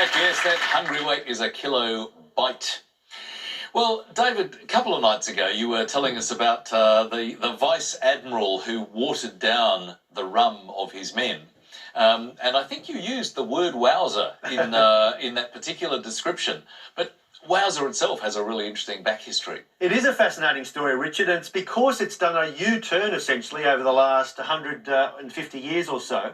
correct, yes, that hungry weight is a kilo byte. Well, David, a couple of nights ago you were telling us about the Vice Admiral who watered down the rum of his men. And I think you used the word wowzer in that particular description. But wowzer itself has a really interesting back history. It is a fascinating story, Richard, and it's because it's done a U-turn essentially over the last 150 years or so.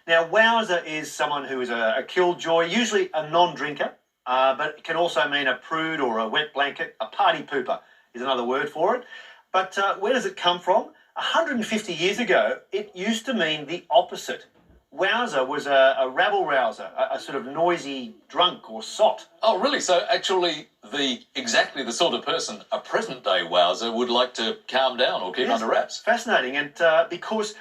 Now, wowzer is someone who is a killjoy, usually a non-drinker, but it can also mean a prude or a wet blanket. A party pooper is another word for it. But where does it come from? 150 years ago, it used to mean the opposite. Wowzer was a rabble-rouser, a sort of noisy drunk or sot. Oh, really? So actually exactly the sort of person a present-day wowzer would like to calm down or keep under wraps. Fascinating, and because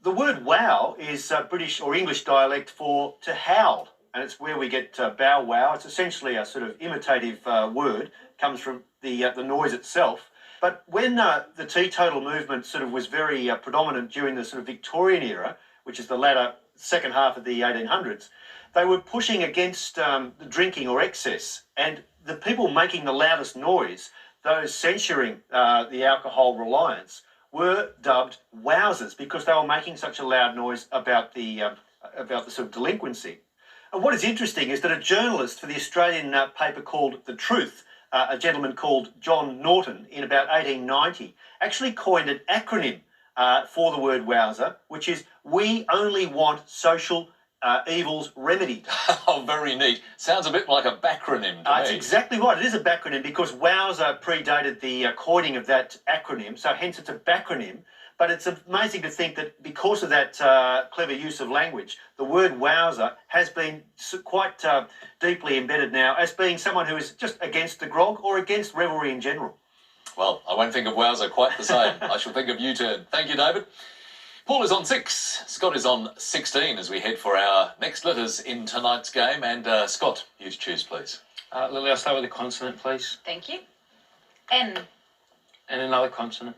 the word wow is British or English dialect for to howl, and it's where we get bow wow. It's essentially a sort of imitative word, comes from the noise itself. But when the teetotal movement sort of was very predominant during the sort of Victorian era, which is the latter second half of the 1800s, they were pushing against the drinking or excess, and the people making the loudest noise, those censuring the alcohol reliance, were dubbed wowzers because they were making such a loud noise about the sort of delinquency. And what is interesting is that a journalist for the Australian paper called The Truth, a gentleman called John Norton, in about 1890, actually coined an acronym for the word wowzer, which is "We only want social evils remedied." Oh, very neat. Sounds a bit like a backronym to me. It's exactly right. It is a backronym because wowzer predated the coining of that acronym, so hence it's a backronym. But it's amazing to think that because of that clever use of language, the word wowzer has been quite deeply embedded now as being someone who is just against the grog or against revelry in general. Well, I won't think of wowzer quite the same. I shall think of U-turn. Thank you, David. Paul is on 6. Scott is on 16 as we head for our next letters in tonight's game. And Scott, you to choose, please. Lily, I'll start with a consonant, please. Thank you. N. And another consonant.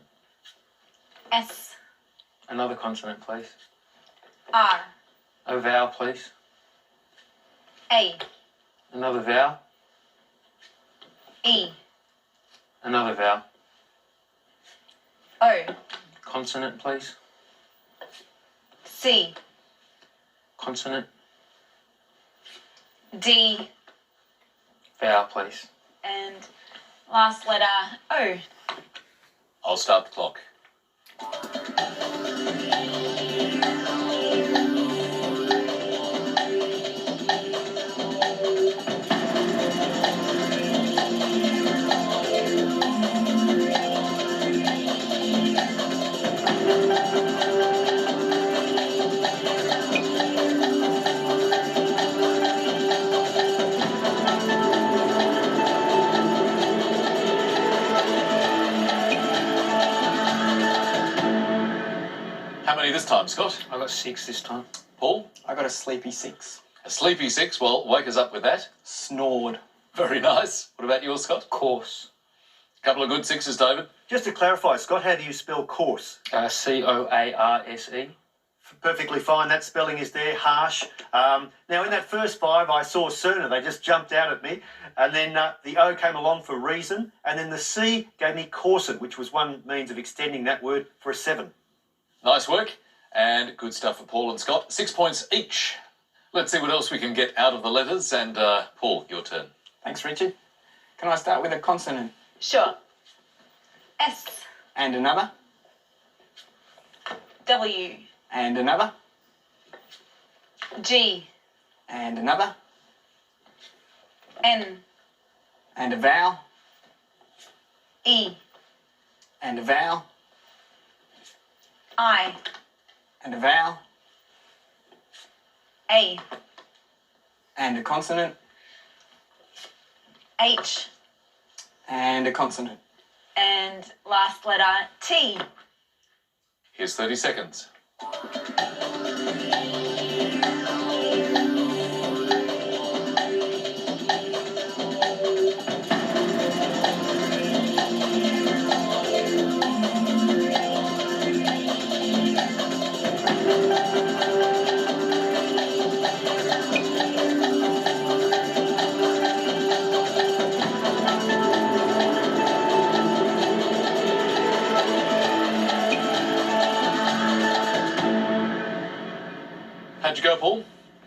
S. Another consonant, please. R. A vowel, please. A. Another vowel. E. Another vowel. O. Consonant, please. C. Consonant. D. Vowel, please. And last letter O. I'll start the clock. How many this time, Scott? I got 6 this time. Paul? I got a sleepy 6. A sleepy 6. Well, wake us up with that. Snored. Very nice. What about yours, Scott? Course. A couple of good 6s, David. Just to clarify, Scott, how do you spell coarse? C-O-A-R-S-E. Perfectly fine. That spelling is there, harsh. Now, in that first 5, I saw Serna. They just jumped out at me. And then the O came along for reason. And then the C gave me coarsen, which was one means of extending that word for a 7. Nice work. And good stuff for Paul and Scott. 6 points each. Let's see what else we can get out of the letters. And Paul, your turn. Thanks, Richard. Can I start with a consonant? Sure. S. And another? W. And another? G. And another? N. And a vowel? E. And a vowel? I. And a vowel? A. And a consonant? H. And a consonant? And last letter T. Here's 30 seconds. How'd you go, Paul?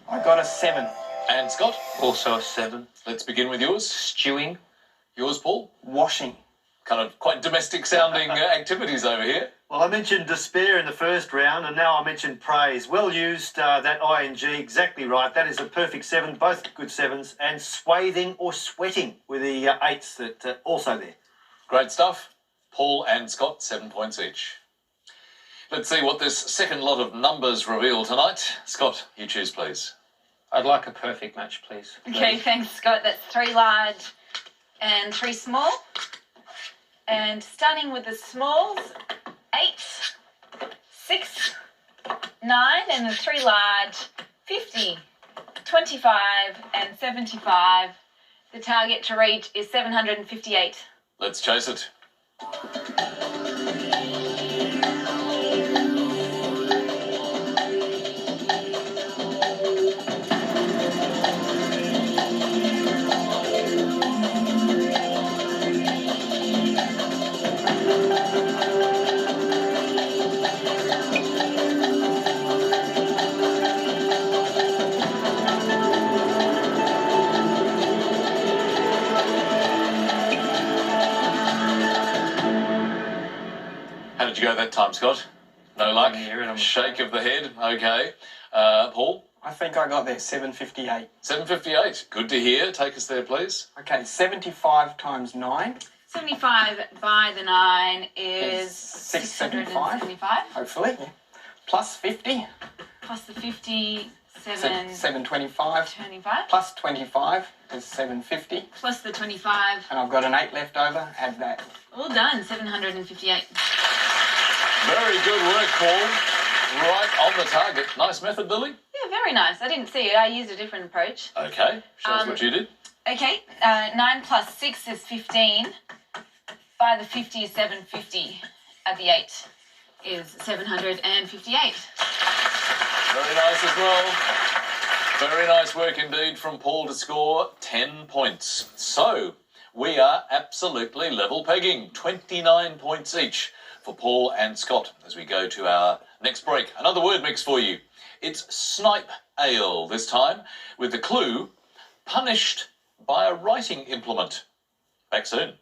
I got a 7. And Scott? Also a 7. Let's begin with yours. Stewing. Yours, Paul? Washing. Kind of quite domestic sounding activities over here. Well, I mentioned despair in the first round, and now I mentioned praise. Well used, that ing, exactly right. That is a perfect 7, both good 7s. And swathing or sweating with the 8s that also there. Great stuff. Paul and Scott, 7 points each. Let's see what this second lot of numbers reveal tonight. Scott, you choose, please. I'd like a perfect match, please. Okay, thanks, Scott. That's 3 large and 3 small. And starting with the smalls, 8, 6, 9, and the 3 large, 50, 25, and 75. The target to reach is 758. Let's chase it. How did you go that time, Scott? No luck? Near it, I'm Shake afraid. of the head. Okay. Paul? I think I got there 758. 758. Good to hear. Take us there, please. Okay, 75 times 9, 75 by the 9 is 675. 675. hopefully. Yeah. Plus 50, Plus the 50, 725. 25. Plus 25 is 750. Plus the 25. And I've got an 8 left over. Add that. All done, 758. Very good work, Paul. Right on the target. Nice method, Lily. Yeah, very nice. I didn't see it. I used a different approach. Okay. Show us what you did. Okay, 9 plus 6 is 15. By the 50 is 750. At the 8 is 758. Very nice as well. Very nice work indeed from Paul to score 10 points. So, we are absolutely level pegging. 29 points each for Paul and Scott as we go to our next break. Another word mix for you. It's snipe ale this time, with the clue, punished by a writing implement. Back soon.